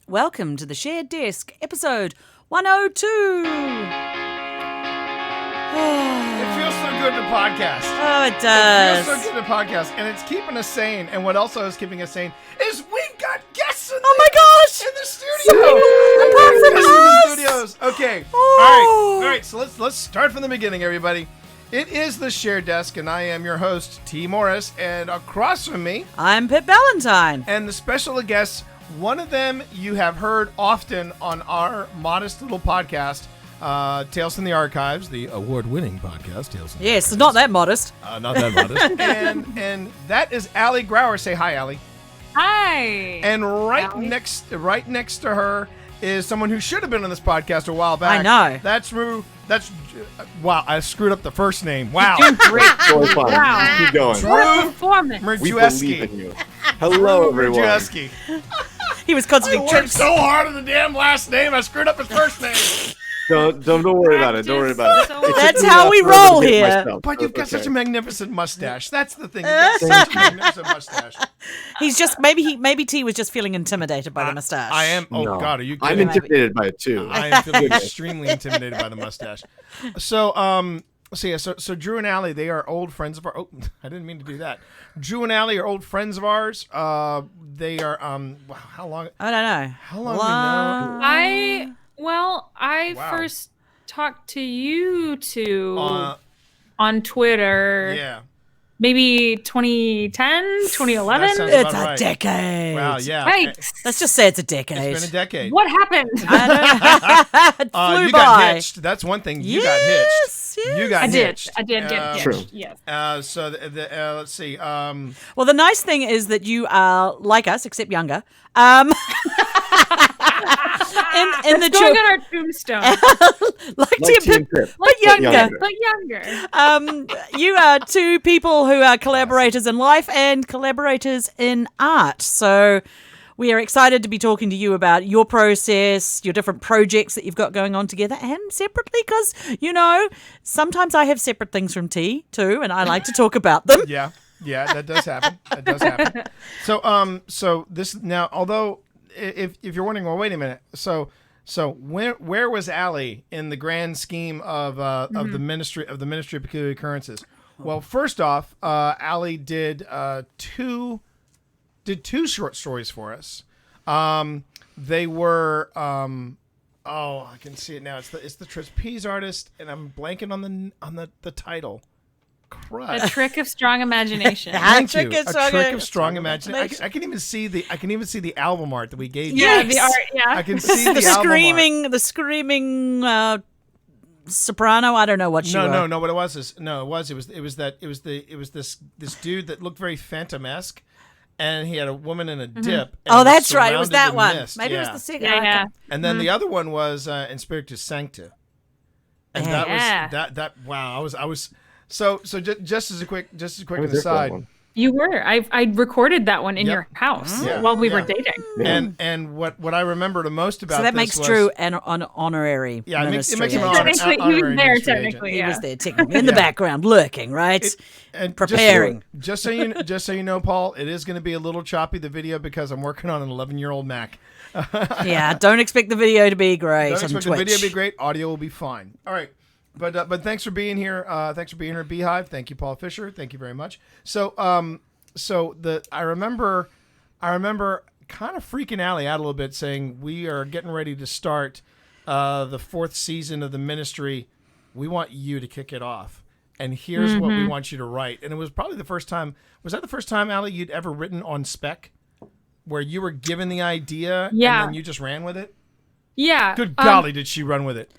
Welcome to the Shared Desk, episode 102. It feels so good to podcast. Oh, it does. It feels so good to podcast, and it's keeping us sane. And what also is keeping us sane is we've got guests in Oh my gosh! in the studio. Apart from Guests in us! the studios. Okay. Oh. All right. So let's start from the beginning, everybody. It is the Shared Desk, and I am your host, T. Morris, and across from me, I'm Pip Valentine. and the special guests. One of them you have heard often on our modest little podcast, Tales from the Archives, the award-winning podcast, Tales from the Yes, not that modest. Not that modest. and that is Allie Grauer. Say hi, Allie. Hi. And right Allie. next to her is someone who should have been on this podcast a while back. I know. That's Rue. Wow. I screwed up the first name. Wow. Doing great. Totally fine. Wow. Keep going. What a performance. We believe in you. Hello, everyone. Merjewski. He was I constantly worked so hard on the damn last name. I screwed up his first name. Don't worry about it. Don't worry about it. So It took That's me how enough we forever to roll get here. myself, But so you've got it's such okay. a magnificent mustache. That's the thing. You've got such a magnificent mustache. He's just maybe T was just feeling intimidated by the mustache. I am. Oh No. God, are you I'm kidding? intimidated by it too. I am feeling extremely intimidated by the mustache. So, so Drew and Allie, they are old friends of our. Oh, I didn't mean to do that. Drew and Allie are old friends of ours. They are. Wow, how long? I don't know. How long have we known? I Wow. first talked to you two Uh, on Twitter. yeah. Maybe 2010, 2011. That sounds It's about a right. decade. Wow. Yeah. Right. Let's just say it's a decade. It's been a decade. What happened? I don't know. It flew You got by. hitched. That's one thing. You got hitched. Yes, yes. You got I did. hitched. I did get hitched. True. Yes. So let's see. Well, the nice thing is that you are like us, except younger. In the It's going on our tombstone, like Like Tim Team Pip, Pip, but younger. but younger. You are two people who are collaborators in life and collaborators in art. So we are excited to be talking to you about your process, your different projects that you've got going on together and separately because, sometimes I have separate things from T too, and I like to talk about them. Yeah, that does happen. That does happen. So this now, although if you're wondering, well, wait a minute. So where was Allie in the grand scheme of the ministry of peculiar occurrences? Well, first off, Allie did two short stories for us. They were I can see it now. It's the trapeze artist, and I'm blanking on the title. Crud. A trick of strong imagination. Thank trick you. of A strong- trick of strong imagination. imagination. I can even see the album art that we gave you. Yeah, Yes. the art. Yeah. I can see the, The album screaming soprano. I don't know what she art. was. No. What it was this dude that looked very Phantom-esque, and he had a woman in a dip. and Oh, was that's right. It was surrounded that in one. mist. Maybe it was Yeah. the second. Yeah. And then the other one was in Spiritus Sancta, and that Yeah. was that. Wow, I was. So just as a quick I was an there for that aside. one. You were. I recorded that one in Yep. your house Yeah, while we were yeah. dating. Yeah. And what I remember the most about So that this makes was, Drew an honorary Yeah, it makes him ministry an agent. honor- Technically, he honorary was there. ministry agent. Technically, He yeah. was there technically in the Yeah. background, lurking, right? And Preparing. Just so you know, Paul, it is going to be a little choppy, the video, because I'm working on an 11-year-old Mac. Yeah, don't expect the video to be great Don't on expect the Twitch. video to be great. Audio will be fine. All right. But thanks for being here. Thanks for being here, Beehive. Thank you, Paul Fisher. Thank you very much. So I remember kind of freaking Allie out a little bit, saying we are getting ready to start the 4th season of the ministry. We want you to kick it off, and here's what we want you to write. And it was probably the first time. Was that the first time, Allie, you'd ever written on spec, where you were given the idea Yeah. and then you just ran with it? Yeah. Good golly, did she run with it?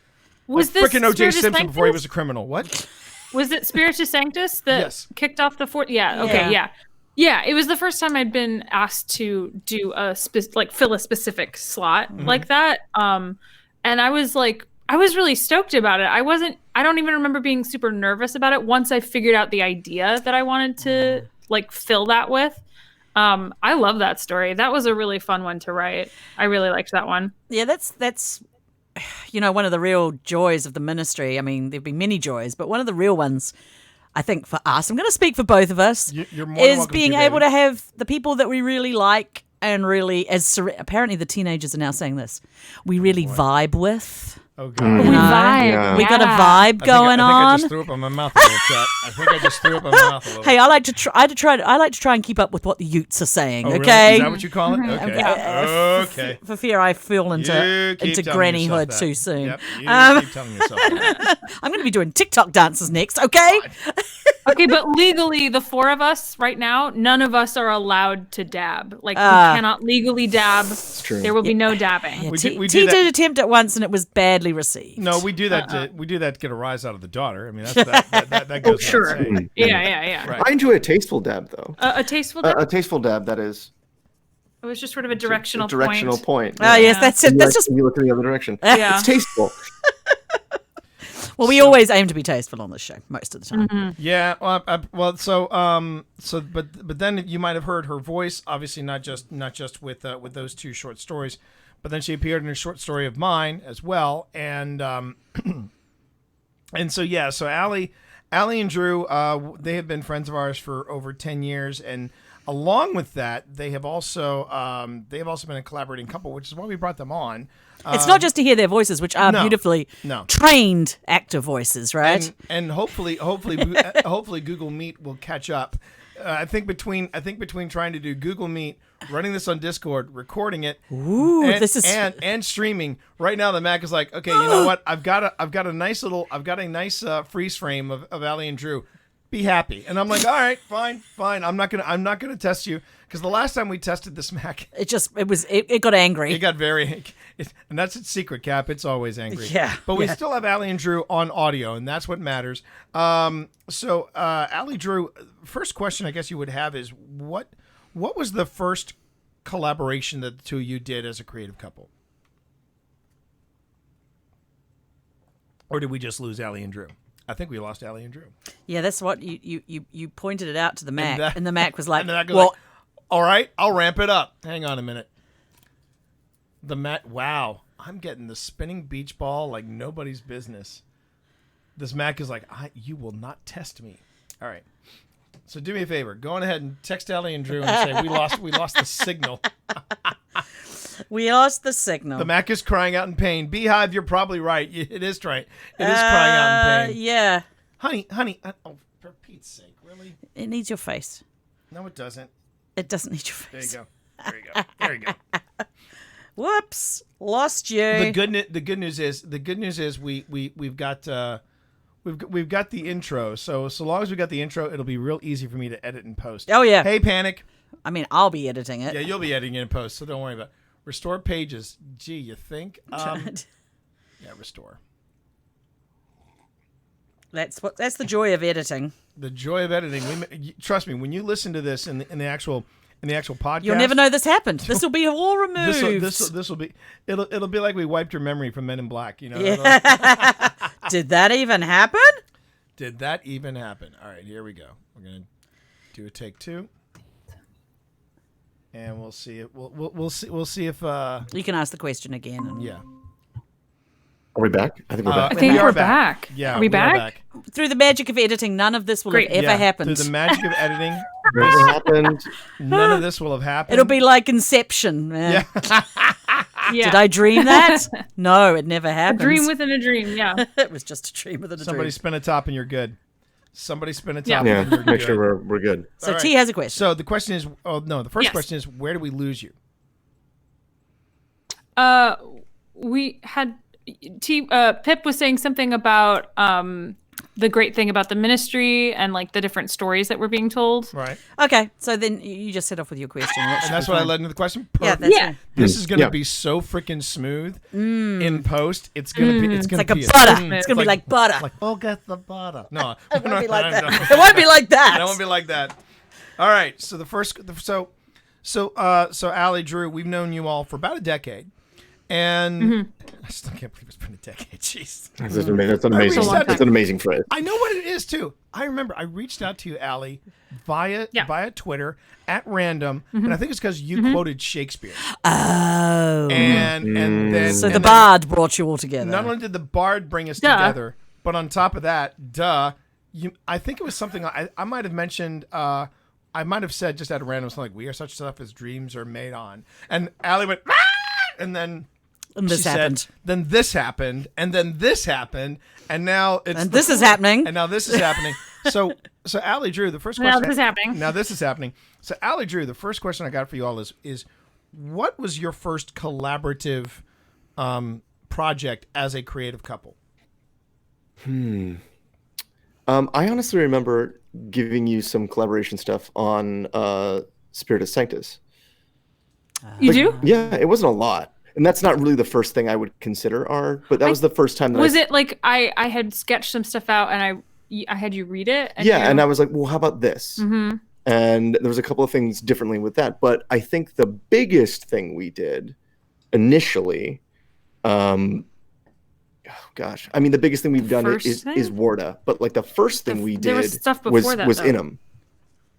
Was Like this frickin' O.J. Spiritus Simpson before he Sanctus? was a criminal. What? Was it Spiritus Sanctus that Yes. kicked off the fourth? Yeah. Okay. Yeah. Yeah. It was the first time I'd been asked to do fill a specific slot like that. And I was really stoked about it. I don't even remember being super nervous about it once I figured out the idea that I wanted to fill that with. I love that story. That was a really fun one to write. I really liked that one. Yeah, that's one of the real joys of the ministry. I mean, there've been many joys, but one of the real ones, I think, for us, I'm going to speak for both of us, You're more than is welcome being to, able baby. to have the people that we really like and really, apparently the teenagers are now saying this, we really vibe with. Oh god. We vibe. Yeah. We got a vibe I think going I on. just threw up on my mouth a little, chat. I think I just threw up on my mouth a little. Hey, I like to try and keep up with what the Utes are saying. Oh, really? Okay. Is that what you call it? Okay. Okay. For fear I fall into You keep telling yourself grannyhood that. too soon. Yep. You keep telling yourself that. I'm going to be doing TikTok dances next. Okay. Okay, but legally, the four of us right now, none of us are allowed to dab. Like, we cannot legally dab. It's true. There will be no dabbing. We T do- we do that- did attempt it once and it was badly received. No, we do that. To get a rise out of the daughter. I mean, that goes. Sure. without saying. Yeah. Right. I enjoy a tasteful dab, though. A tasteful dab? A tasteful dab, that is. It was just sort of a directional directional point. Oh, yes, that's it. You That's like- just, you look in the other direction. Yeah. It's tasteful. well, we always aim to be tasteful on this show most of the time. Mm-hmm. Yeah. But then you might have heard her voice. Obviously, not just with those two short stories, but then she appeared in a short story of mine as well. And and so yeah. So Allie and Drew, they have been friends of ours for over 10 years, and along with that, they have also been a collaborating couple, which is why we brought them on. It's not just to hear their voices, which are no, beautifully no. trained actor voices, right? And hopefully Google Meet will catch up. I think between trying to do Google Meet, running this on Discord, recording it, and streaming. Right now, the Mac is like, okay, you know what? I've got a nice freeze frame of Allie and Drew. Be happy, and I'm like, all right, fine. I'm not gonna test you, because the last time we tested this Mac, it got angry. it got very, and that's its secret, Cap. It's always angry. Yeah, But we still have Allie and Drew on audio, and that's what matters. So Allie, Drew, first question I guess you would have is what was the first collaboration that the two of you did as a creative couple? Or did we just lose Allie and Drew? I think we lost Allie and Drew. Yeah, that's what you pointed it out to the Mac, and, that- the Mac was like, And then I go well, like, all right, I'll ramp it up. Hang on a minute. The Mac, wow, I'm getting the spinning beach ball like nobody's business. This Mac is like, you will not test me. All right. So do me a favor. Go on ahead and text Allie and Drew and say we lost the signal. we lost the signal. The Mac is crying out in pain. Beehive, you're probably right. It is crying. It is crying out in pain. Yeah, Honey, oh, for Pete's sake, really? it needs your face. No, it doesn't. It doesn't need your There you face. go. There you go. Whoops, lost you. The good news is we've got the intro. So long as we got the intro, it'll be real easy for me to edit and post. Oh, yeah. Hey, Panic. I mean, I'll be editing it. Yeah, you'll be editing it in post, so don't worry about it. Restore pages. Gee, you think? Yeah, restore. That's the joy of editing. The joy of editing. Trust me, when you listen to this in the actual podcast, You'll never know this happened. This will be all removed. This will be it'll be like we wiped your memory from Men in Black. You know. Yeah. Did that even happen? Did that even happen? All right, here we go. We're gonna do a take 2, and we'll see it. We'll see if You can ask the question again. And yeah. Are we back? I think we're back. I think We are we're back. Yeah, Are we are back? Through the magic of editing, none of this will Great. have ever Yeah, happened. Through the magic of editing, Never happened. none of this will have happened. It'll be like Inception. Yeah. Yeah. Did I dream that? No, it never A happened. dream within a dream, yeah. It was just a dream within a Somebody dream. spin a top and you're good. Somebody spin a top Yeah. Yeah, and you're make good. sure we're good. So All T right. has a question. So the question is, the first Yes. question is, where do we lose you? We had Pip was saying something about the great thing about the ministry and like the different stories that were being told. Right. Okay, so then you just set off with your question. That should And that's be what I fine. led into the question. Yeah, Perfect. that's Yeah. it. This is gonna Yeah. be so freaking smooth in post. It's gonna be. It's gonna It's like a be butter. smooth. It's gonna be like butter. Like, oh, get the butter. No, It won't be like that. no. It won't be like that. It won't be like that. All right. So the first. So Allie, Drew, we've known you all for about a decade, and I still can't believe it's been a decade. Jeez. That's an amazing. long time. That's an amazing phrase. I know what it is too. I remember I reached out to you, Allie, via Twitter at random, and I think it's because you quoted Shakespeare. Oh. And then So and the then bard brought you all together. Not only did the bard bring us Duh. together, but on top of that, I think it was something I might have mentioned. I I might have said just out of random something like, "We are such stuff as dreams are made on," and Allie went, "Ah!" and then And this she happened. said, "Then this happened, and then this happened, and now it's And this is happening. and now this is happening." So Allie Drew, the first Now question. this is happening. Now this is happening. So Allie Drew, the first question I got for you all is what was your first collaborative project as a creative couple? I honestly remember giving you some collaboration stuff on Spiritus Sanctus. You do? Yeah, it wasn't a lot. And that's not really the first thing I would consider art, but that was the first time that Was it like I had sketched some stuff out and I had you read it? And yeah, you- and I was like, well, how about this? Mhm. And there was a couple of things differently with that. But I think the biggest thing we did initially, oh gosh, I mean, the biggest thing we've done first is thing? Warda. But like the first thing we there did was stuff was before that, was though. Inum.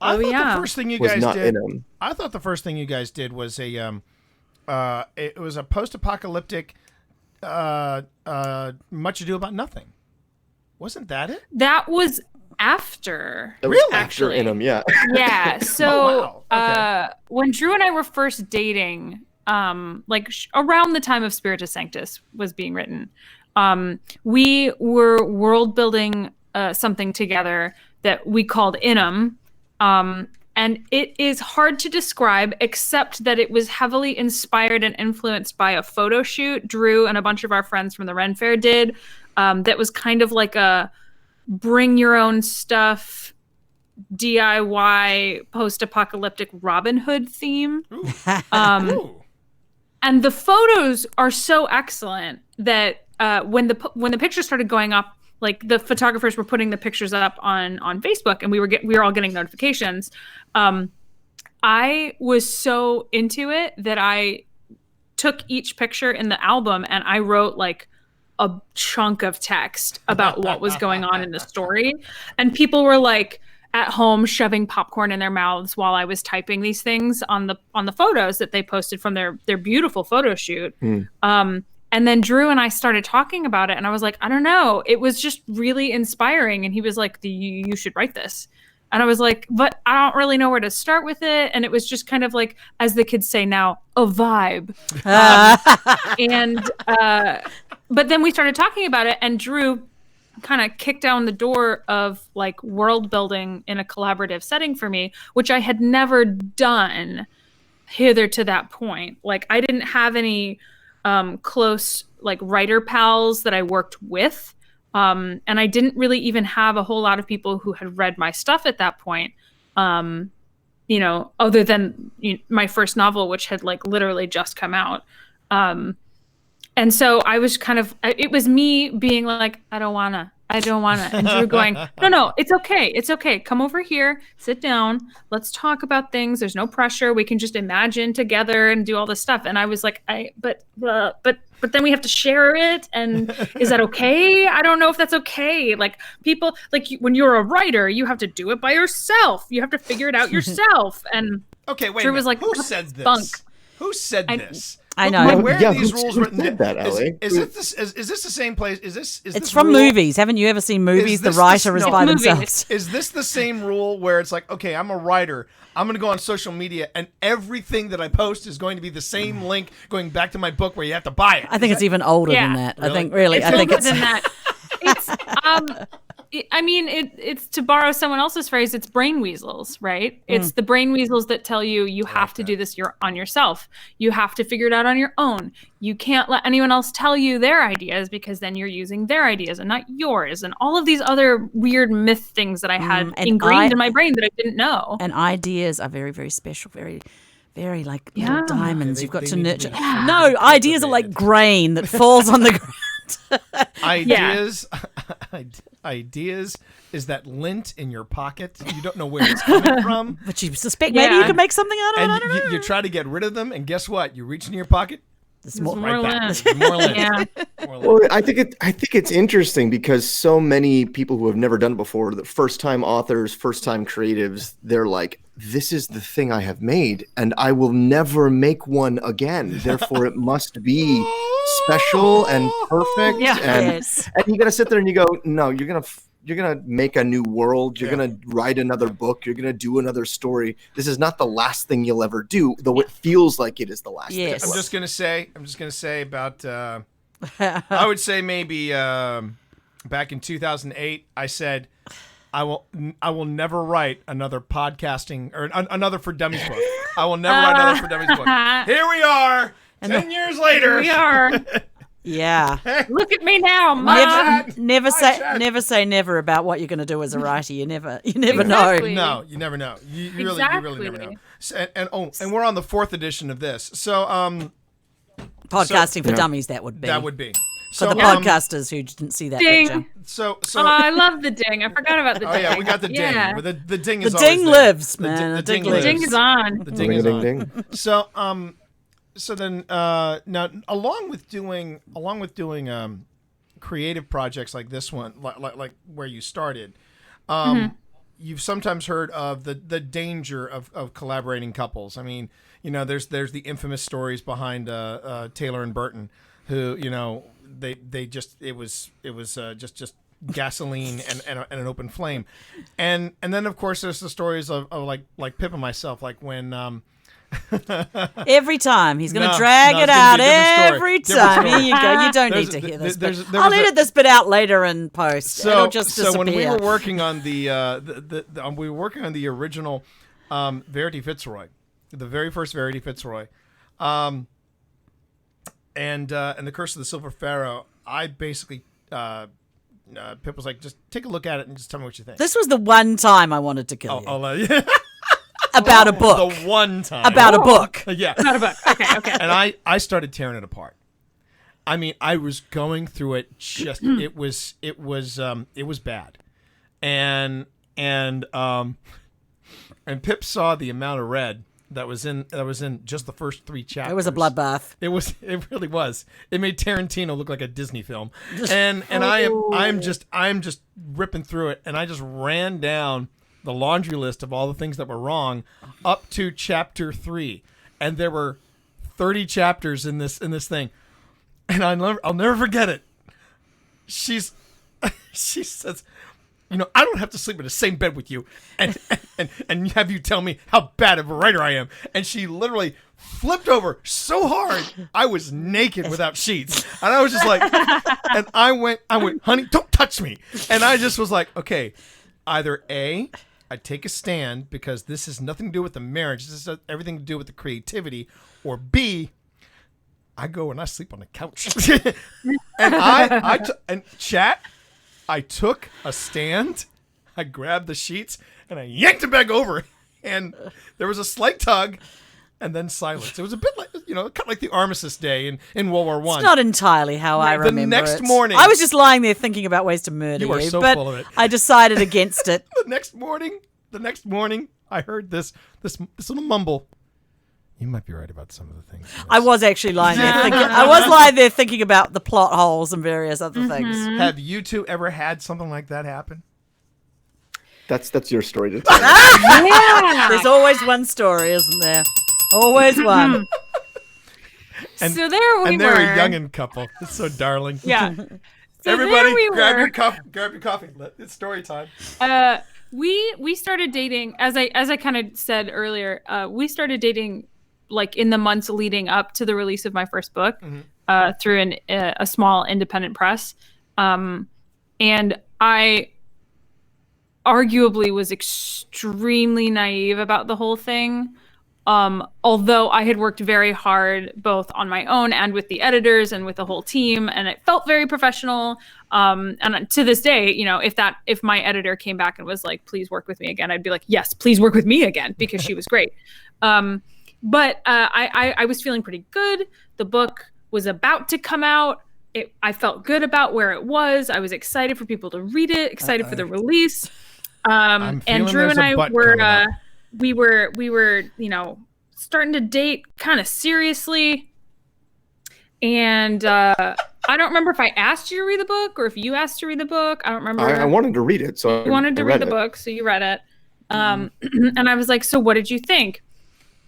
I Oh, thought yeah. the first thing you Was guys not did. Inum. I thought the first thing you guys did was it was a post-apocalyptic Much Ado About Nothing. Wasn't that it? That was after. That was Really? after Actually. Inum, yeah. Yeah. So Oh, wow. Okay. when Drew and I were first dating, around the time of Spiritus Sanctus was being written, we were world building something together that we called Inum. And it is hard to describe, except that it was heavily inspired and influenced by a photo shoot Drew and a bunch of our friends from the Ren Fair did. That was kind of like a bring your own stuff, DIY, post-apocalyptic Robin Hood theme. Ooh. And the photos are so excellent that when the pictures started going up, like the photographers were putting the pictures up on Facebook, and we were all getting notifications. I was so into it that I took each picture in the album and I wrote like a chunk of text about what was going on in the story. And people were like at home shoving popcorn in their mouths while I was typing these things on the photos that they posted from their beautiful photo shoot. And then Drew and I started talking about it, and I was like, I don't know. It was just really inspiring. And he was like, you should write this. And I was like, but I don't really know where to start with it. And it was just kind of like, as the kids say now, a vibe. But then we started talking about it, and Drew kind of kicked down the door of like world building in a collaborative setting for me, which I had never done hither to that point. Like I didn't have any close like writer pals that I worked with. And I didn't really even have a whole lot of people who had read my stuff at that point. Other than my first novel, which had like literally just come out. And so I was it was me being like, I don't wanna. And Drew going, no, it's okay. Come over here, sit down. Let's talk about things. There's no pressure. We can just imagine together and do all this stuff. And I was like, but then we have to share it. And is that okay? I don't know if that's okay. Like people, when you're a writer, you have to do it by yourself. You have to figure it out yourself. And Okay, wait. Drew a was minute. like, Who said this? bunk. Who said this? I know. Where Yeah, are these who rules said written? that, Allie? Is this the same place? Is this It's from rule- movies. Haven't you ever seen movies? Is The this writer is no. by Movies. themselves. Is this the same rule where it's like, okay, I'm a writer. I'm going to go on social media, and everything that I post is going to be the same link going back to my book where you have to buy it? I think it's even older than Yeah. that. I think really. I think older it's than that. It's it's to borrow someone else's phrase, it's brain weasels, right? It's the brain weasels that tell you have to do this on yourself. You have to figure it out on your own. You can't let anyone else tell you their ideas, because then you're using their ideas and not yours, and all of these other weird myth things that I had and ingrained in my brain that I didn't know. and ideas are very, very special. Very, very like Yeah. little diamonds. Yeah, You've got they to need to nurture. be shaped No, ideas are like cultivated. grain that falls on the ground. Ideas is that lint in your pocket. You don't know where it's coming from. But you suspect maybe Yeah. you could make something out of it. I And don't know. you try to get rid of them, and guess what? You reach in your pocket, There's more. more right back. lint. There's more lint. Yeah. More lint. Well, I think it's interesting because so many people who have never done it before, the first-time authors, first-time creatives, they're like, "This is the thing I have made, and I will never make one again. Therefore, it must be special and perfect." Yeah. And Yes. you got to sit there and you go, "No, you're make a new world. You're Yeah. gonna write another book. You're gonna do another story. This is not the last thing you'll ever do, though it feels like it is the last Yes. thing. I'm just gonna say about I would say maybe back in 2008 I said I will never write another podcasting or another For Dummies book. I will never write another For Dummies book. Here we are 10 years later. We are. Yeah. Look at me now, Mom. Never Chad. say never about what you're going to do as a writer. You never Exactly. No, you never know. You really never know. Exactly. And we're on the 4th edition of this. So know. Podcasting for Yeah. dummies, that would be. that would be. for So the podcasters who didn't see that Ding. picture. so Oh, I love the ding. I forgot about the ding. oh yeah, we got the ding. Yeah. But the ding The is always ding there. lives, The man. the The ding ding The lives. ding is on. The ding Ding, is ding, on. ding. So then now along with doing creative projects like this one, like where you started, you've sometimes heard of the danger of collaborating couples. I mean, there's the infamous stories behind Taylor and Burton, who they just it was just gasoline and an open flame, and then of course there's the stories of like Pip and myself, like when. Every time he's going to No, drag no, it it's gonna out be a different story. every Different time. story. Here you go. You don't There's- need to hear this. there's- Bit. there I'll was edit this bit out later in post. It'll just disappear. So when we were working on the original Verity Fitzroy, the very first Verity Fitzroy, and the Curse of the Silver Pharaoh, I basically Pip was like, just take a look at it and just tell me what you think. This was the one time I wanted to kill you. I'll About a book. The one time. About a book. Yeah. Not a book. Okay. And I started tearing it apart. I mean, I was going through it. Just it was bad, and Pip saw the amount of red that was in just the first 3 chapters. It was a bloodbath. It really was. It made Tarantino look like a Disney film, and I'm just ripping through it, and I just ran down the laundry list of all the things that were wrong up to chapter 3, and there were 30 chapters in this thing, and I'll never forget it. She says, I don't have to sleep in the same bed with you and have you tell me how bad of a writer I am. And she literally flipped over so hard I was naked without sheets, and I was just like, and I went, honey, don't touch me. And I just was like, okay, either A, I take a stand because this has nothing to do with the marriage. This has everything to do with the creativity. Or B, I go and I sleep on the couch. And chat, I took a stand, I grabbed the sheets, and I yanked it back over. And there was a slight tug, and then silence. It was a bit like, kind of like the Armistice Day in World War One. It's not entirely how I The remember next it. morning- I was just lying there thinking about ways to murder You are so but full of it. I decided against it. The next morning, I heard this little mumble. You might be right about some of the things. I was actually lying there thinking. I was lying there thinking about the plot holes and various other things. Have you two ever had something like that happen? That's your story to tell. Yeah. There's always one story, isn't there? Always one. And- So there we And were. they're a youngin' couple. It's so darling. Yeah. So Everybody, there we grab were. your coffee. Grab your coffee. It's story time. We started dating as I kind of said earlier. We started dating like in the months leading up to the release of my first book through a small independent press, and I arguably was extremely naive about the whole thing. Although I had worked very hard both on my own and with the editors and with the whole team, and it felt very professional. And to this day, if my editor came back and was like, "Please work with me again," I'd be like, "Yes, please work with me again," because she was great. But I was feeling pretty good. The book was about to come out. I felt good about where it was. I was excited for people to read it, excited for the release. I'm feeling And Drew there's and a I butt were coming up. we were starting to date kind of seriously. And I don't remember if I asked you to read the book or if you asked to read the book. I don't remember. I wanted to read it, so You wanted to I read the it. book, so you read it. And I was like, so what did you think?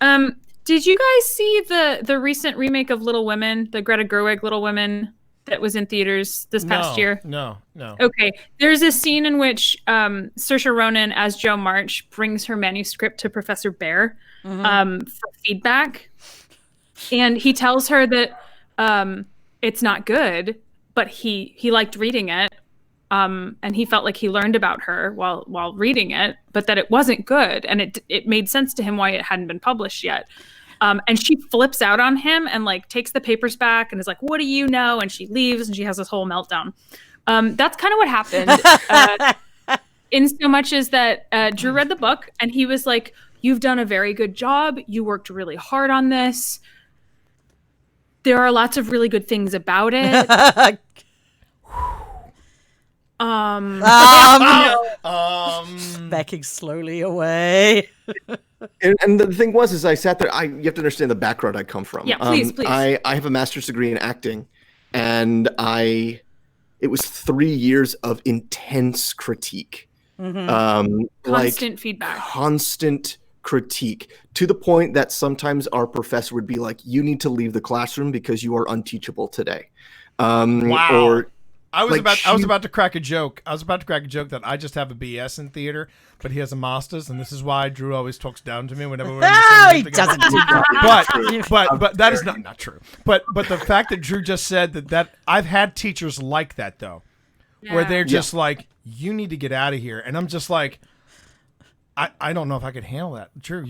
Did you guys see the recent remake of Little Women, the Greta Gerwig Little Women that was in theaters this past year? No. Okay. There's a scene in which Saoirse Ronan as Jo March brings her manuscript to Professor Bear for feedback. And he tells her that it's not good, but he liked reading it. And he felt like he learned about her while reading it, but that it wasn't good. And it made sense to him why it hadn't been published yet. And she flips out on him and like takes the papers back and is like, what do you know? And she leaves and she has this whole meltdown. That's kind of what happened. In so much as that Drew read the book and he was like, you've done a very good job. You worked really hard on this. There are lots of really good things about it. Backing slowly away. And the thing was, I sat there. You have to understand the background I come from. Yeah, please. I have a master's degree in acting, and it was 3 years of intense critique, Constant feedback, constant critique, to the point that sometimes our professor would be like, "You need to leave the classroom because you are unteachable today." Wow. Or I was like about to crack a joke. that I just have a BS in theater, but he has a master's, and this is why Drew always talks down to me whenever we're in the No, same he room together. doesn't do that. But that is not true. But the fact that Drew just said that I've had teachers like that though, where they're just like, you need to get out of here, and I'm just like, I don't know if I could handle that. Drew,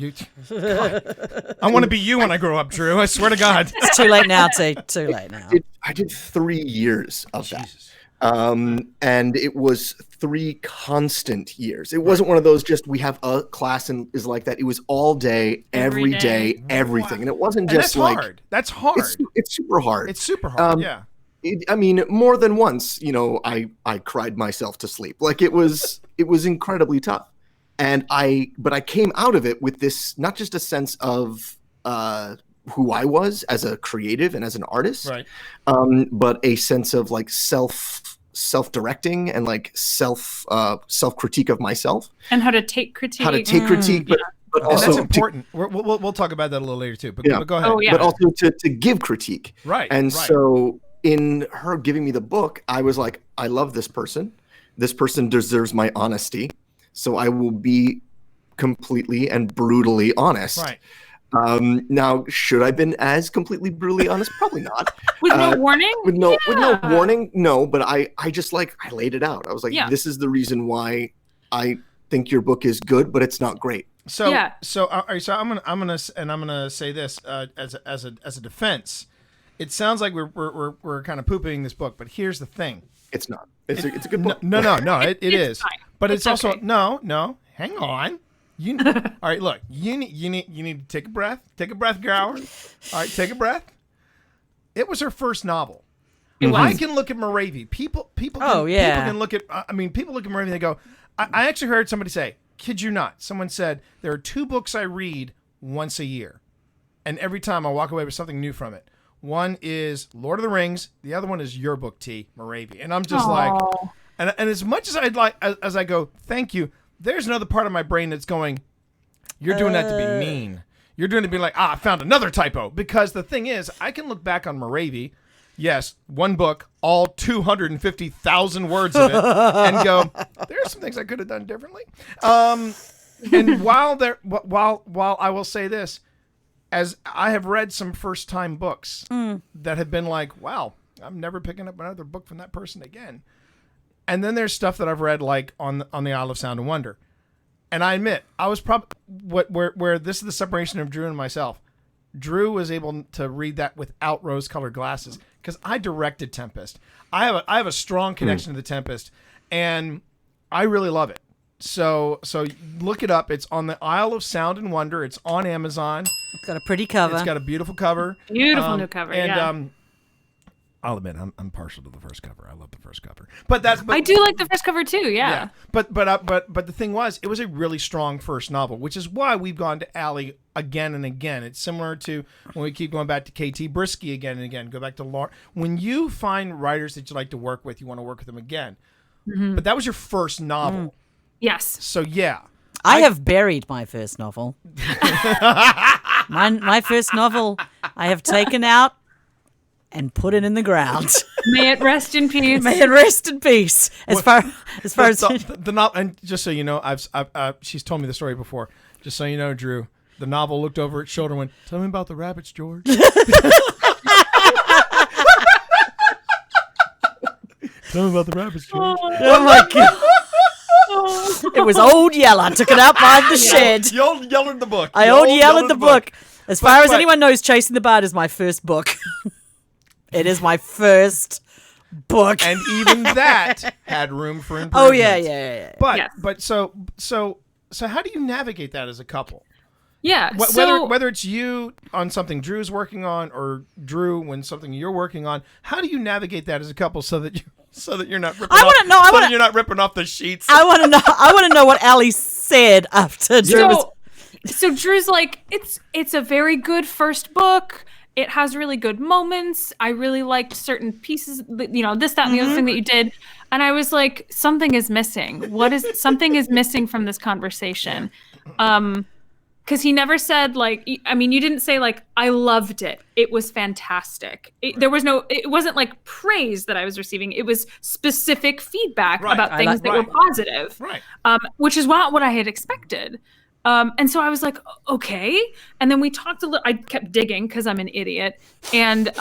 God. I want to be you when I grow up, Drew. I swear to God. It's too late now, T. Too late now. I did 3 years of that. And it was 3 constant years. It wasn't one of those just we have a class and is like that. It was all day, every day, everything. Wow. And it wasn't just that's hard. That's hard. It's super hard. It's super hard. Yeah. I mean, more than once, I cried myself to sleep. Like it was incredibly tough. And but I came out of it with this, not just a sense of who I was as a creative and as an artist, right? But a sense of like self-directing and like self critique of myself, and how to take critique. But also that's important. We'll talk about that a little later too. But go ahead. Oh, yeah. But also to give critique, right? And so in her giving me the book, I was like, I love this person. This person deserves my honesty. So I will be completely and brutally honest. Right. Now, should I have been as completely brutally honest? Probably not. With no warning? With no warning, no. But I just I laid it out. I was like, this is the reason why I think your book is good, but it's not great. So I'm gonna say this as a defense. It sounds like we're kind of poo-pooing this book, but here's the thing. It's not. It's a good book. No. It is. Fine. But it's also okay. no. Hang on. All right. Look. You need to take a breath. Take a breath, Gower. All right. Take a breath. It was her first novel. I can look at Moravia. People can look at. People look at Moravia and they go. I actually heard somebody say, "Kid you not." Someone said there are 2 books I read once a year, and every time I walk away with something new from it. One is Lord of the Rings. The other one is your book, T, Moravia. And I'm just like, and as much as I'd like, as I go, thank you. There's another part of my brain that's going, you're doing that to be mean. You're doing it to be like, I found another typo. Because the thing is, I can look back on Moravia, yes, one book, all 250,000 words of it, and go, there are some things I could have done differently. And while I will say this, as I have read some first-time books that have been like, wow, I'm never picking up another book from that person again. And then there's stuff that I've read like on the Isle of Sound and Wonder. And I admit, I was probably where this is the separation of Drew and myself. Drew was able to read that without rose-colored glasses because I directed Tempest. I have a strong connection to the Tempest, and I really love it. So look it up. It's on the Isle of Sound and Wonder. It's on Amazon. It's got a pretty cover. It's got a beautiful cover. Beautiful new cover. And I'll admit I'm partial to the first cover. I love the first cover. But I do like the first cover too. Yeah. But the thing was, it was a really strong first novel, which is why we've gone to Allie again and again. It's similar to when we keep going back to K.T. Brisky again and again. Go back to Laura. When you find writers that you like to work with, you want to work with them again. Mm-hmm. But that was your first novel. Yes. So yeah. I have buried my first novel. my first novel I have taken out and put it in the ground. May it rest in peace. May it rest in peace. As far as the novel, and just so you know, I've she's told me the story before. Just so you know, Drew, the novel looked over its shoulder and went, "Tell me about the rabbits, George." Tell me about the rabbits, George. oh my god. It was Old Yeller. I took it out by the shed. You old yellered the book. I You old old yelled the book. As far as but- anyone knows, Chasing the Bard is my first book. It is my first book. And even that had room for improvement. oh yeah. But Yes. but so how do you navigate that as a couple? Yeah. Whether it's you on something Drew's working on, or Drew when something you're working on, how do you navigate that as a couple so that you're not ripping that you're not ripping off the sheets? I want to know what Allie said after Drew was. So Drew's like, it's a very good first book. It has really good moments. I really liked certain pieces, this, that, and the other thing that you did. And I was like, something is missing. Something is missing from this conversation. Because he never said you didn't say I loved it. It was fantastic. It wasn't like praise that I was receiving. It was specific feedback about things that were positive. Right. Which is not what I had expected. And so I was like, okay. And then we talked a little, I kept digging because I'm an idiot. And,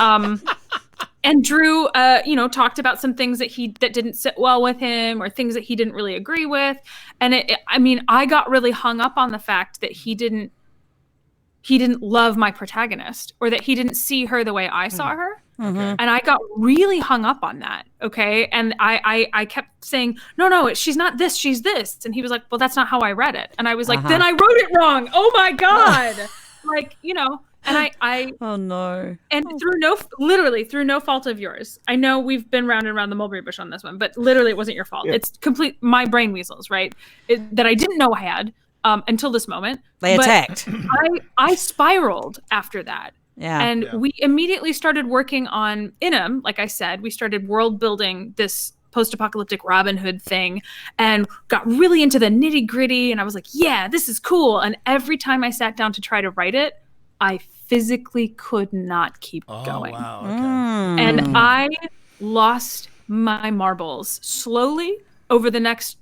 and Drew, talked about some things that didn't sit well with him, or things that he didn't really agree with. And I got really hung up on the fact that he didn't love my protagonist, or that he didn't see her the way I saw her. Okay. And I got really hung up on that. Okay. And I kept saying, no, she's not this, she's this. And he was like, well, that's not how I read it. And I was like, then I wrote it wrong. Oh my God. And I Oh no. and through no fault of yours. I know we've been round and round the mulberry bush on this one, but literally it wasn't your fault. Yeah. It's my brain weasels, right? That I didn't know I had until this moment. They But attacked. I spiraled after that. Yeah. And we immediately started working on Inham. Like I said, we started world building this post-apocalyptic Robin Hood thing, and got really into the nitty gritty. And I was like, yeah, this is cool. And every time I sat down to try to write it, I physically could not keep going. Wow. Okay. And I lost my marbles slowly over the next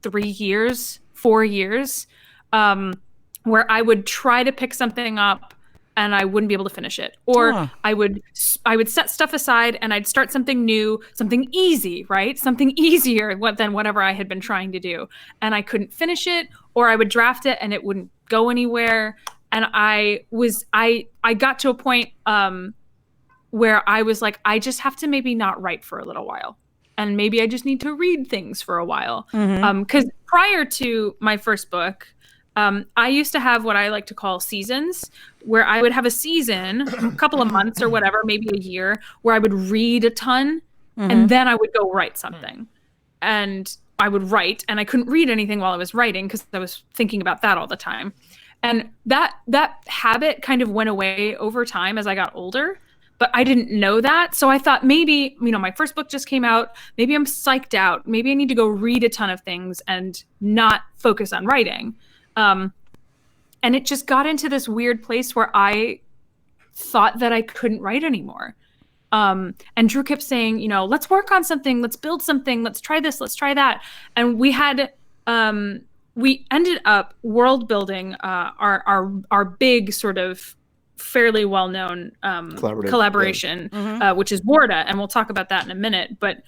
3 years, 4 years, where I would try to pick something up and I wouldn't be able to finish it. Or I would set stuff aside and I'd start something new, something easy, right? Something easier than whatever I had been trying to do. And I couldn't finish it, or I would draft it and it wouldn't go anywhere. And I got to a point where I was like, I just have to maybe not write for a little while. And maybe I just need to read things for a while. Because prior to my first book, I used to have what I like to call seasons, where I would have a season, a couple of months or whatever, maybe a year, where I would read a ton and then I would go write something. And I would write, and I couldn't read anything while I was writing because I was thinking about that all the time. And that habit kind of went away over time as I got older, but I didn't know that. So I thought maybe, my first book just came out. Maybe I'm psyched out. Maybe I need to go read a ton of things and not focus on writing. And it just got into this weird place where I thought that I couldn't write anymore. And Drew kept saying, let's work on something, let's build something, let's try this, let's try that. And we had, we ended up world building our big sort of fairly well-known collaboration, which is Warda. And we'll talk about that in a minute. But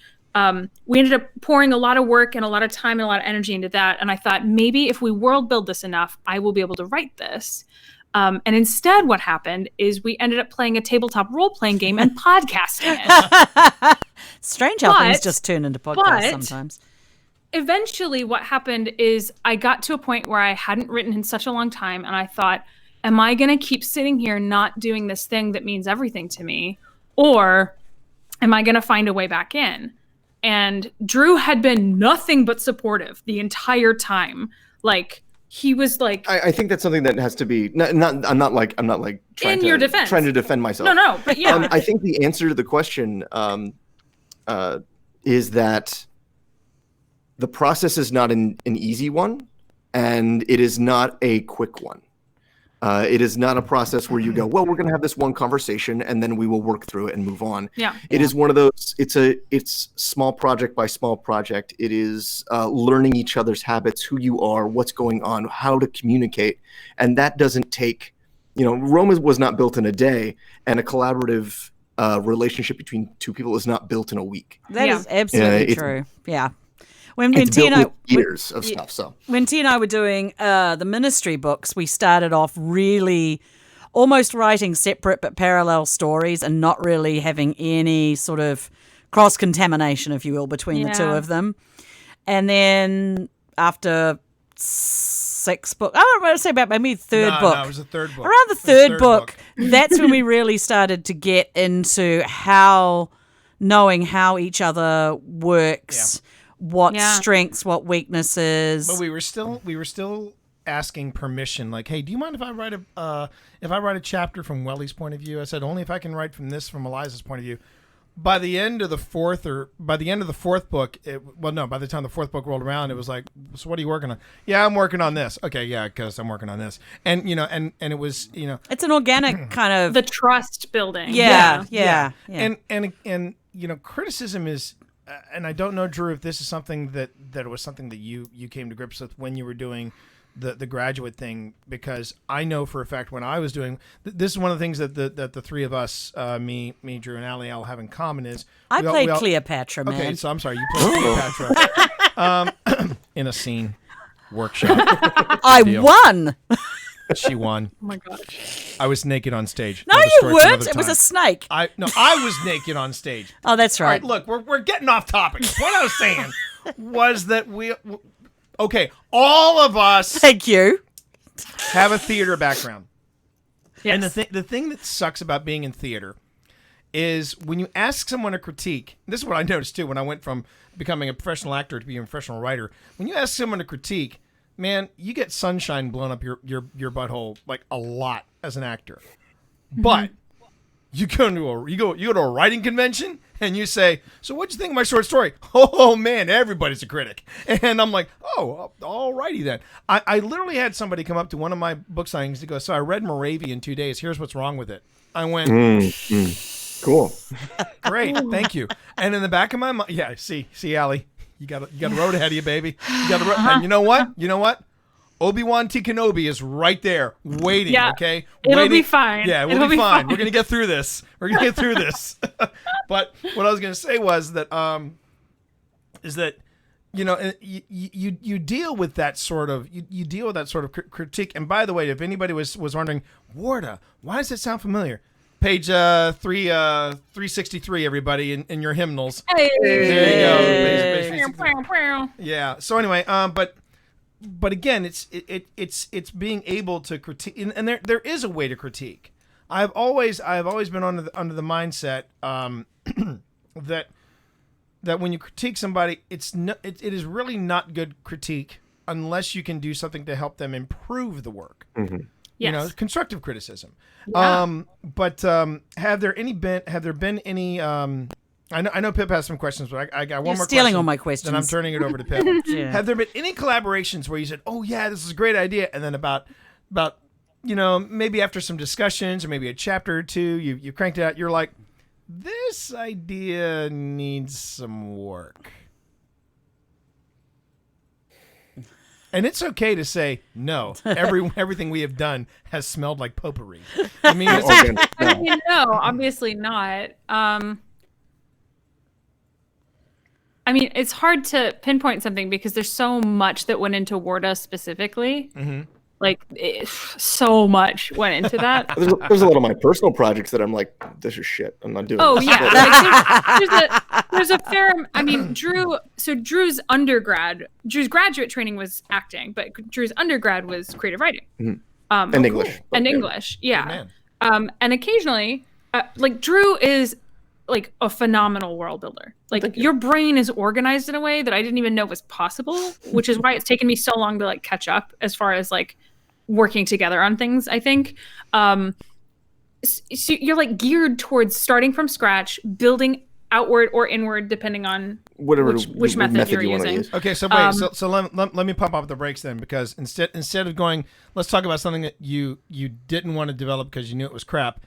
we ended up pouring a lot of work and a lot of time and a lot of energy into that. And I thought, maybe if we world build this enough, I will be able to write this. And instead what happened is we ended up playing a tabletop role-playing game and podcasting it. Strange how things just turn into podcasts sometimes. Eventually what happened is I got to a point where I hadn't written in such a long time, and I thought, am I going to keep sitting here not doing this thing that means everything to me? Or am I going to find a way back in? And Drew had been nothing but supportive the entire time. Like, he was like, I think that's something that has to be I'm not trying in your defense, trying to defend myself. No, but yeah. I think the answer to the question is that the process is not an easy one, and it is not a quick one. It is not a process where you go, well, we're going to have this one conversation and then we will work through it and move on. Yeah. It is one of those, it's small project by small project. It is learning each other's habits, who you are, what's going on, how to communicate. And that doesn't take, Rome was not built in a day, and a collaborative relationship between two people is not built in a week. That is absolutely true. Yeah. When It's T built and I, with years of stuff. So when T and I were doing the ministry books, we started off really almost writing separate but parallel stories and not really having any sort of cross-contamination, if you will, between the two of them. And then after 6 books, I don't want to say about maybe third book. No, it was the third book. Around the third book, that's when we really started to get into knowing how each other works. Yeah. What strengths, what weaknesses. But we were still asking permission. Like, hey, do you mind if I write a chapter from Welly's point of view? I said only if I can write from Eliza's point of view. By the end of the fourth book, by the time the fourth book rolled around, it was like, so what are you working on? Yeah, I'm working on this. Okay, yeah, because I'm working on this. And and it was it's an organic kind of the trust building. Yeah. And criticism is. And I don't know, Drew, if this is something that was something that you came to grips with when you were doing the graduate thing, because I know for a fact when I was doing this is one of the things that the three of us, me, Drew, and Ali all have in common is I played Cleopatra, man. Okay, so I'm sorry, you played Cleopatra in a scene workshop. I won. She won. Oh my gosh. I was naked on stage. No, you weren't. It was a snake. I was naked on stage. Oh, that's right. All right, look, we're getting off topic. What I was saying was that all of us Thank you. have a theater background. Yes. And the thing that sucks about being in theater is when you ask someone a critique, this is what I noticed too when I went from becoming a professional actor to being a professional writer. When you ask someone a critique, man, you get sunshine blown up your butthole like a lot as an actor. Mm-hmm. But you go to a writing convention and you say, so what'd you think of my short story? Oh man, everybody's a critic. And I'm like, oh, alrighty then. I literally had somebody come up to one of my book signings to go, so I read Moravia in 2 days. Here's what's wrong with it. I went, cool. Great, thank you. And in the back of my mind, yeah, see, Allie. You got a road ahead of you, baby. You got a road. And you know what? Obi-Wan T. Kenobi is right there waiting, okay? It'll be fine. Yeah, we'll be fine. We're going to get through this. But what I was going to say was that you deal with that sort of critique. And by the way, if anybody was wondering, Warda, why does it sound familiar? Page 363, everybody, in your hymnals. Hey. There you go. Yeah. So anyway, but again, it's being able to critique, and there is a way to critique. I've always been under the mindset that when you critique somebody, it is really not good critique unless you can do something to help them improve the work. Mm-hmm. Yes. Constructive criticism. Yeah. But have there been any? I know Pip has some questions, but I got one more. Stealing question, all my questions. Then I'm turning it over to Pip. Yeah. Have there been any collaborations where you said, "Oh yeah, this is a great idea," and then about maybe after some discussions or maybe a chapter or two, you cranked it out. You're like, this idea needs some work. And it's okay to say no. Everything we have done has smelled like potpourri. I mean, no, obviously not. I mean, it's hard to pinpoint something because there's so much that went into Warda specifically. Mm-hmm. Like, so much went into that. There's a lot of my personal projects that I'm like, this is shit. I'm not doing Oh, this. yeah. There's a fair, I mean, Drew's graduate training was acting, but Drew's undergrad was creative writing. Mm-hmm. And English. And English, yeah. And occasionally, like, Drew is like a phenomenal world builder. Like, your brain is organized in a way that I didn't even know was possible, which is why it's taken me so long to like catch up as far as like working together on things, I think. So you're like geared towards starting from scratch, building outward or inward, depending on Whatever which method you're you want to using. use. Okay, so wait, so let me pump up the brakes then, because instead of going, let's talk about something that you didn't want to develop because you knew it was crap.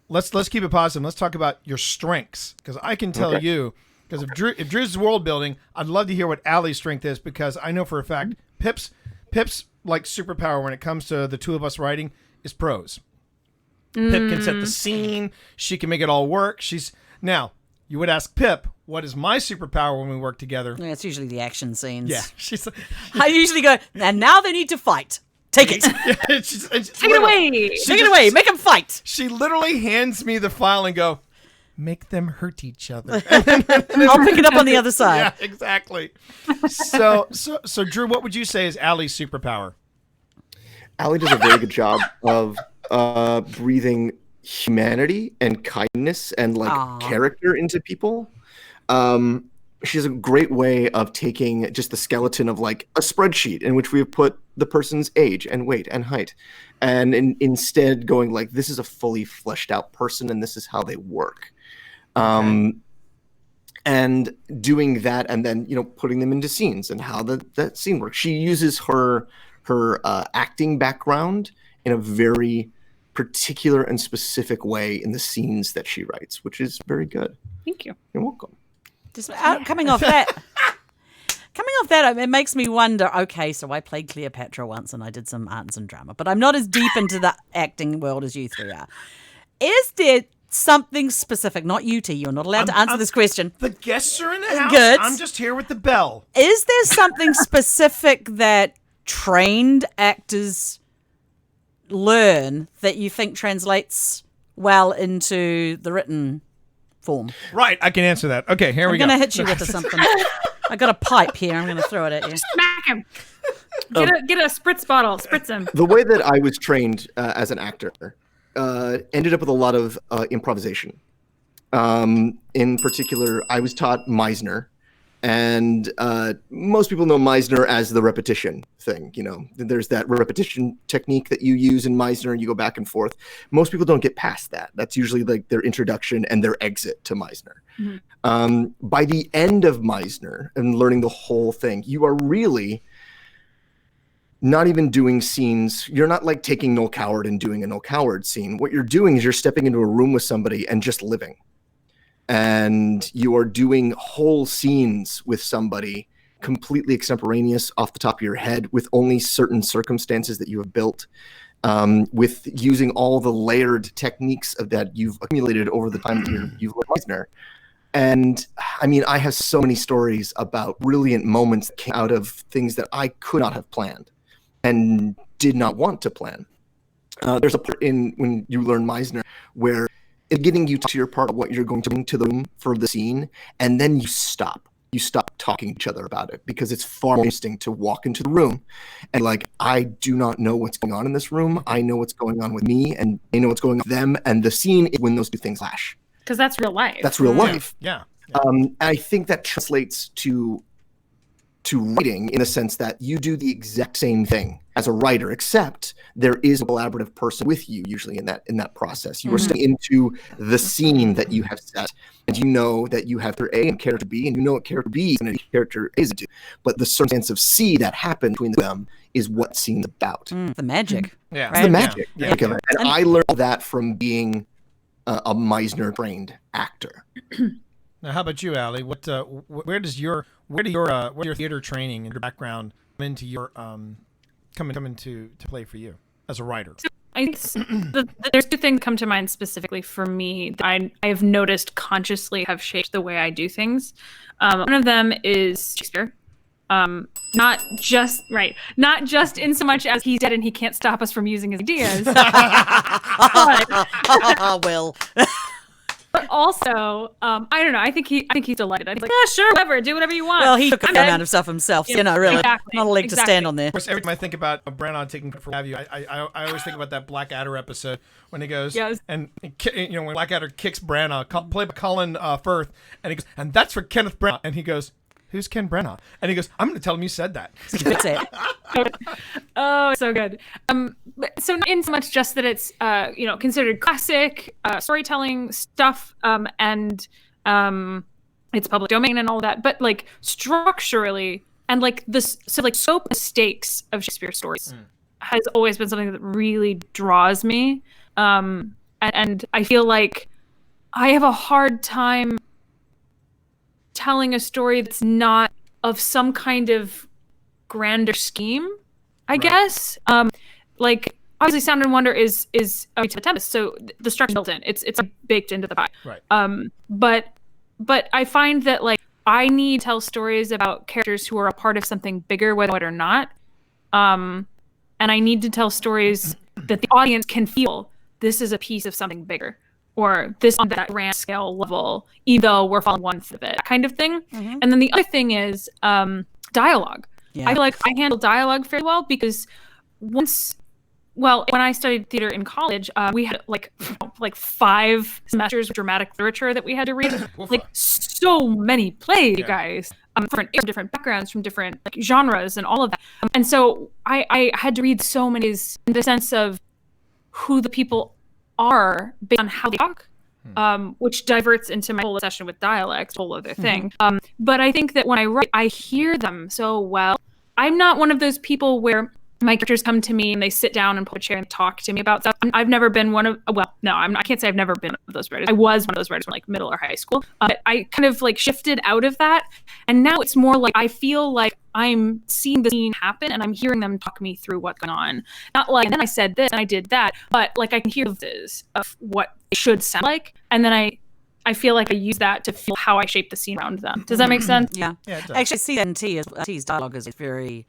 Let's keep it positive. Let's talk about your strengths, because I can tell you, because if Drew's world building, I'd love to hear what Allie's strength is, because I know for a fact Pip's like superpower when it comes to the two of us writing is prose. Pip can set the scene. She can make it all work. Now you would ask Pip, what is my superpower when we work together? Yeah, it's usually the action scenes. Yeah, she's. I usually go, and now they need to fight. Take it. Take it away. Take it away. Make them fight. She literally hands me the file and go, make them hurt each other. I'll pick it up on the other side. Yeah, exactly. So Drew, what would you say is Allie's superpower? Allie does a very good job of breathing humanity and kindness and like character into people. She has a great way of taking just the skeleton of like a spreadsheet in which we have put the person's age and weight and height, and instead going like, this is a fully fleshed out person and this is how they work. And doing that, and then putting them into scenes and how that scene works. She uses her acting background in a very particular and specific way in the scenes that she writes, which is very good. Thank you. You're welcome. Just coming off that, it makes me wonder. Okay, so I played Cleopatra once, and I did some art and some drama, but I'm not as deep into the acting world as you three are. Is there something specific? Not you, T. You're not allowed to answer this question. The guests are in the house. Good. I'm just here with the bell. Is there something specific that trained actors learn that you think translates well into the written form? Right, I can answer that. Okay, here we go. I'm going to hit you with something. I got a pipe here. I'm going to throw it at you. Smack him. Get a spritz bottle. Spritz him. The way that I was trained as an actor ended up with a lot of improvisation. In particular, I was taught Meisner. And most people know Meisner as the repetition thing. There's that repetition technique that you use in Meisner, and you go back and forth. Most people don't get past that. That's usually like their introduction and their exit to Meisner. Mm-hmm. By the end of Meisner and learning the whole thing, you are really not even doing scenes. You're not like taking Noel Coward and doing a Noel Coward scene. What you're doing is you're stepping into a room with somebody and just living. And you are doing whole scenes with somebody completely extemporaneous off the top of your head with only certain circumstances that you have built, with using all the layered techniques that you've accumulated over the time that you've learned Meisner. And I mean, I have so many stories about brilliant moments that came out of things that I could not have planned and did not want to plan. There's a part when you learn Meisner where it's getting you to your part of what you're going to bring to the room for the scene, and then you stop. You stop talking to each other about it, because it's far more interesting to walk into the room and like, I do not know what's going on in this room. I know what's going on with me, and I know what's going on with them, and the scene is when those two things clash. Because that's real life. That's real life. Yeah. And I think that translates to writing in the sense that you do the exact same thing as a writer, except there is a collaborative person with you usually in that process. You are stepping into the scene that you have set, and you know that you have character A and character B, and you know what character B and character A is into. But the circumstance of C that happened between them is what scene's about. The magic. Yeah. Right? The magic. Yeah. And I learned that from being a Meisner-trained actor. Now, how about you, Allie? Where do your theater training and your background come into your come into play for you as a writer? I think there's two things that come to mind specifically for me that I have noticed consciously have shaped the way I do things. One of them is Shakespeare. Not just in so much as he's dead and he can't stop us from using his ideas. Well. But also, I don't know. I think he's delighted. He's like, yeah, sure, whatever, do whatever you want. Well, he took a fair amount of stuff himself, really. Exactly, Not a leg to stand on there. Of course, every time I think about Branagh taking credit for Have You, I always think about that Blackadder episode when he goes, Yes. and when Blackadder kicks Branagh, played by Colin Firth, and he goes, and that's for Kenneth Branagh, and he goes, who's Ken Branagh? And he goes, I'm going to tell him you said that. That's it. Oh, so good. So not in so much just that it's considered classic storytelling stuff, and It's public domain and all that, but like structurally and like this, so like scope and stakes of Shakespeare stories has always been something that really draws me. And I feel like I have a hard time telling a story that's not of some kind of grander scheme, I guess. Like obviously Sound and Wonder is to the Tempest, so the structure's built in. It's like baked into the pie. Right. But I find that like I need to tell stories about characters who are a part of something bigger, whether or not. And I need to tell stories that the audience can feel this is a piece of something bigger, or this on that grand scale level, even though we're following one of it, that kind of thing. And then the other thing is dialogue. I feel like I handle dialogue fairly well because when I studied theater in college, we had like 5 semesters of dramatic literature that we had to read. Like so many plays, you guys, from different backgrounds, from different like genres and all of that. And so I had to read so many in the sense of who the people are based on how they talk, which diverts into my whole obsession with dialects, a whole other thing. But I think that when I write, I hear them so well. I'm not one of those people where my characters come to me and they sit down and pull a chair and talk to me about stuff. I've never been one of, well, no, I can't say I've never been one of those writers. I was one of those writers in like middle or high school. But I kind of like shifted out of that. And now it's more like I feel like I'm seeing the scene happen and I'm hearing them talk me through what's going on. Not like, and then I said this and I did that, but like I can hear this of what it should sound like. And then I feel like I use that to feel how I shape the scene around them. Does that make sense? Yeah. it does. Actually, CNT's dialogue is very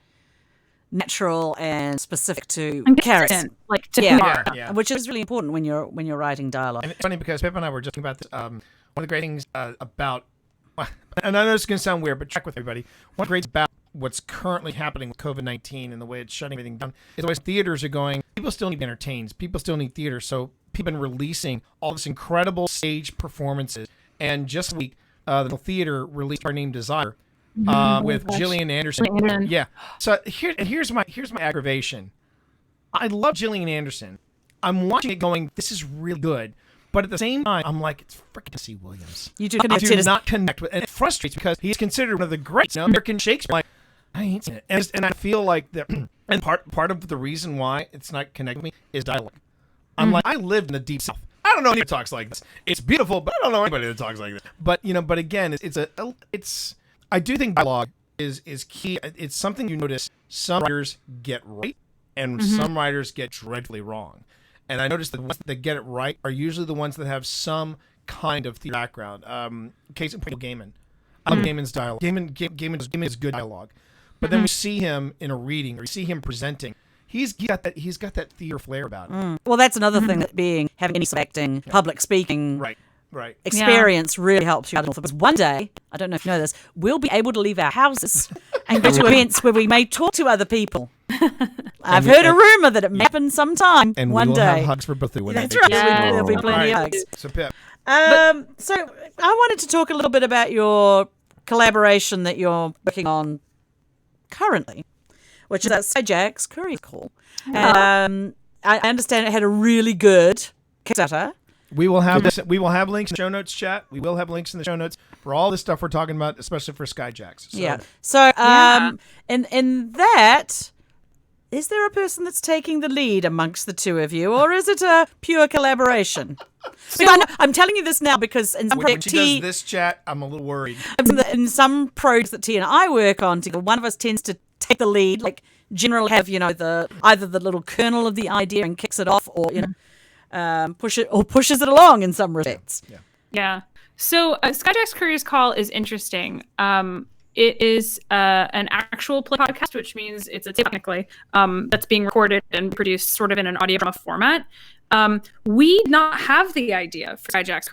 natural and specific to characters, like to who you are. Yeah. which is really important when you're writing dialogue. And it's funny because Pip and I were just talking about this. One of the great things about, and I know it's going to sound weird, but check with everybody. One of the great things about what's currently happening with COVID-19 and the way it's shutting everything down is always theaters are going, people still need to be entertained. People still need theater. So people have been releasing all this incredible stage performances. And just this week, the theater released Our Name Desire. With Gillian Anderson. Yeah. So here's my aggravation. I love Gillian Anderson. I'm watching it going, this is really good. But at the same time, I'm like, it's freaking Tennessee Williams. You do I connect do not connect with, and it frustrates me because he's considered one of the greats. American Shakespeare. Like, I ain't seen it, and I feel like that. And part of the reason why it's not connecting with me is dialogue. I'm like, I lived in the deep South. I don't know anybody that talks like this. It's beautiful, but I don't know anybody that talks like this. But but again, it's. I do think dialogue is key. It's something you notice some writers get right and some writers get dreadfully wrong. And I noticed that the ones that get it right are usually the ones that have some kind of theater background. Case in point, Gaiman. I love Gaiman's dialogue. Gaiman is good dialogue. But then we see him in a reading or we see him presenting. He's got that theater flair about him. Well, that's another thing that having any sort of acting, public speaking, Right. experience really helps you out. Because one day, I don't know if you know this, we'll be able to leave our houses and go to events where we may talk to other people. I've heard a rumor that it may happen sometime. And one we will day. have hugs for both of you. That's right. Yes. There'll be plenty of Right. hugs. So Pip, So I wanted to talk a little bit about your collaboration that you're working on currently, which is that Skyjack's Courier Call. I understand it had a really good Kickstarter. we will have links in the show notes, chat. We will have links in the show notes for all this stuff we're talking about, especially for Skyjacks. So, Yeah. So in that, is there a person that's taking the lead amongst the two of you, or is it a pure collaboration? I'm telling you this now because in some when projects she does this chat, I'm a little worried. in some projects that T and I work on together, one of us tends to take the lead, like generally have either the little kernel of the idea and kicks it off, or pushes it along in some respects. Yeah. So Skyjack's Courier's Call is interesting. It is an actual play podcast, which means it's a technically that's being recorded and produced sort of in an audio drama format. We did not have the idea for Skyjack's